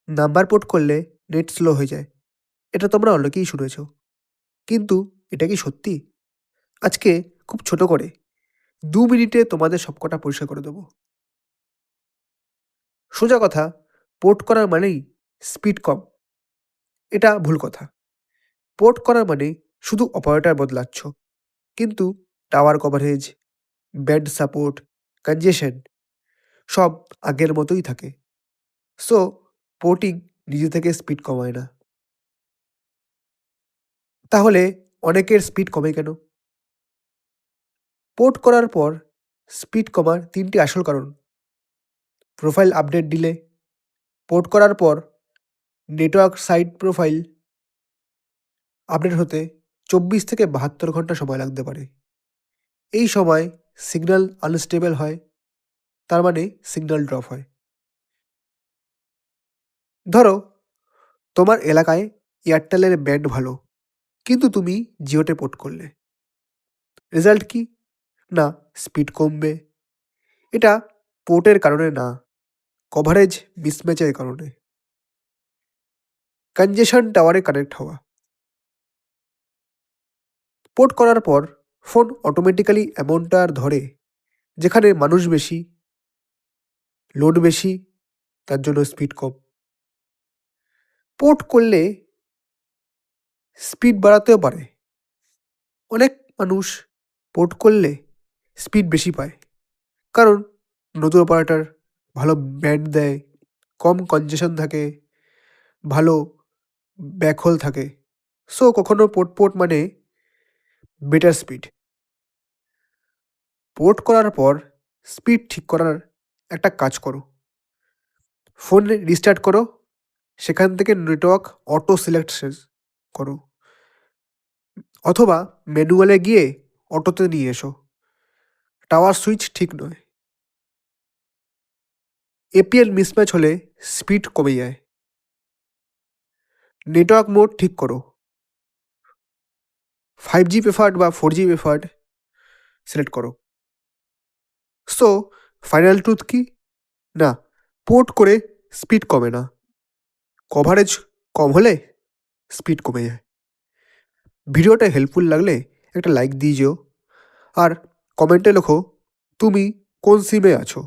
Number port করলে net slow হয়ে যায়। এটা তোমরা অনেকেই শুনেছ। কিন্তু এটা কি সত্যি? আজকে খুব ছোট করে 2 মিনিটে তোমাদের সবকটা পরিষ্কার করে দেবো। সোজা কথা, পোর্ট করার মানেই স্পিড কম। এটা ভুল কথা। পোর্ট করার মানে শুধু অপারেটর বদলাচ্ছ, কিন্তু টাওয়ার কভারেজ, ব্যান্ড সাপোর্ট, কনজেশন সব আগের মতোই থাকে। সো পোর্টিং নিজে থেকে স্পিড কমায় না। তাহলে অনেকের স্পিড কমে কেন? পোর্ট করার পর স্পিড কমার 3টি আসল কারণ: প্রোফাইল আপডেট ডিলে, পোর্ট করার পর নেটওয়ার্ক সাইট প্রোফাইল আপডেট হতে 24 থেকে 72 ঘন্টা সময় লাগতে পারে। এই সময় সিগন্যাল আনস্টেবল হয়, তার মানে সিগন্যাল ড্রপ হয়। ধরো তোমার এলাকায় এয়ারটেলের ব্যান্ড ভালো, কিন্তু তুমি জিওতে পোর্ট করলে। রেজাল্ট কি? না স্পিড কমবে। এটা পোর্টের কারণে না, কভারেজ মিসম্যাচের কারণে। কনজেশন টাওয়ারে কানেক্ট হওয়া। পোর্ট করার পর ফোন অটোমেটিক্যালি এমনটা ধরে যেখানে মানুষ বেশি, লোড বেশি, তার জন্য স্পিড কম। পোর্ট করলে স্পিড বাড়াতেও পারে। অনেক মানুষ পোর্ট করলে স্পিড বেশি পায়, কারণ নতুন অপারেটর ভালো ব্যান্ড দেয়, কম কনজেশন থাকে, ভালো ব্যাকহোল থাকে। সো কখনো পোর্ট পোর্ট মানে বেটার স্পিড। পোর্ট করার পর স্পিড ঠিক করার একটা কাজ করো। ফোন রিস্টার্ট করো, সেখান থেকে নেটওয়ার্ক অটো সিলেক্ট করো, অথবা ম্যানুয়ালে গিয়ে অটোতে নিয়ে এসো। টাওয়ার সুইচ ঠিক নয়। এপিএল মিসম্যাচ হলে স্পিড কমে যায়। নেটওয়ার্ক মোড ঠিক করো, 5G প্রেফার্ড বা 4G প্রেফার্ড সিলেক্ট করো। সো ফাইনাল ট্রুথ কি? না, পোর্ট করে স্পিড কমে না, কভারেজ কম হলে স্পিড কমে যায়। ভিডিওটা হেল্পফুল লাগলে একটা লাইক দিয়ে যেও, আর কমেন্টে লেখো তুমি কোন সিমে আছো।